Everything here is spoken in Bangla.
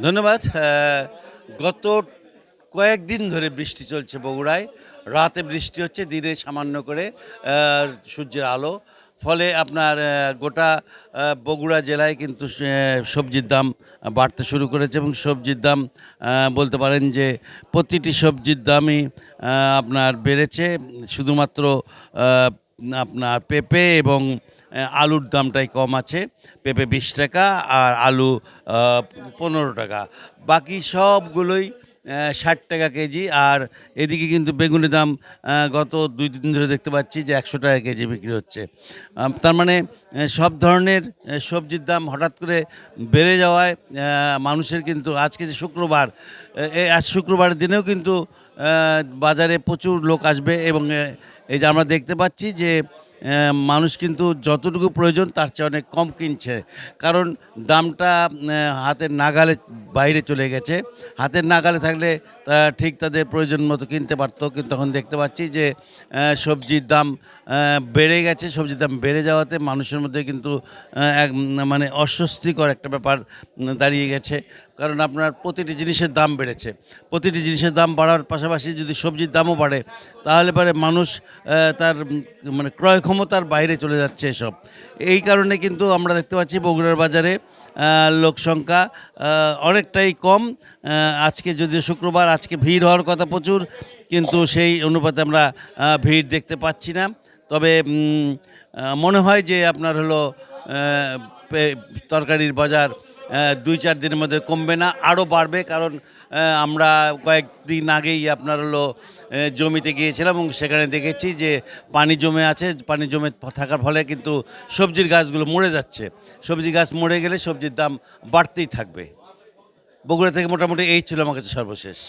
ধন্যবাদ। গত কয়েকদিন ধরে বৃষ্টি চলছে বগুড়ায়। রাতে বৃষ্টি হচ্ছে, দিনে সামান্য করে সূর্যের আলো। ফলে আপনার গোটা বগুড়া জেলায় কিন্তু সবজির দাম বাড়তে শুরু করেছে এবং সবজির দাম বলতে পারেন যে প্রতিটি সবজির দামই আপনার বেড়েছে। শুধুমাত্র আ আপনার পেঁপে এবং আলুর দামটাই কম আছে। পেঁপে ২০ টাকা আর আলু ১৫ টাকা। বাকি সবগুলোই ৬০ টাকা কেজি। আর এদিকে কিন্তু বেগুনের দাম গত ২ দিন ধরে দেখতে পাচ্ছি যে ১০০ টাকা কেজি বিক্রি হচ্ছে। তার মানে সব ধরনের সবজির দাম হঠাৎ করে বেড়ে যাওয়ায় মানুষের কিন্তু আজকে যে শুক্রবার, আজ শুক্রবারের দিনেও কিন্তু বাজারে প্রচুর লোক আসবে এবং এই যে আমরা দেখতে পাচ্ছি যে মানুষ কিন্তু যতটুকু প্রয়োজন তার চেয়ে অনেক কম কিনছে। কারণ দামটা হাতের নাগালে বাইরে চলে গেছে। হাতের নাগালে থাকলে ঠিক তাদের প্রয়োজন মতো কিনতে পারত। কিন্তু এখন দেখতে পাচ্ছি যে সবজির দাম বেড়ে গেছে। সবজির দাম বেড়ে যাওয়াতে মানুষের মধ্যে কিন্তু মানে অস্বস্তিকর একটা ব্যাপার দাঁড়িয়ে গেছে। কারণ আপনার প্রতিটি জিনিসের দাম বেড়েছে। প্রতিটি জিনিসের দাম বাড়ার পাশাপাশি যদি সবজির দামও বাড়ে, তাহলে পরে মানুষ তার মানে ক্রয় ক্ষমতার বাইরে চলে যাচ্ছে এসব। এই কারণে কিন্তু আমরা দেখতে পাচ্ছি বগুড়ার বাজারে লোকসংখ্যা অনেকটাই কম। আজকে যদিও শুক্রবার, আজকে ভিড় হওয়ার কথা প্রচুর, কিন্তু সেই অনুপাতে আমরা ভিড় দেখতে পাচ্ছি না। তবে মনে হয় যে আপনার হলো তরকারির বাজার ২-৪ দিনের মধ্যে কমবে না, আরও বাড়বে। কারণ আমরা কয়েকদিন আগেই আপনার হলো জমিতে গিয়েছিলাম এবং সেখানে দেখেছি যে পানি জমে আছে। পানি জমে থাকার ফলে কিন্তু সবজির গাছগুলো মরে যাচ্ছে। সবজি গাছ মরে গেলে সবজির দাম বাড়তেই থাকবে। বগুড়া থেকে মোটামুটি এই ছিল আমার কাছে সর্বশেষ।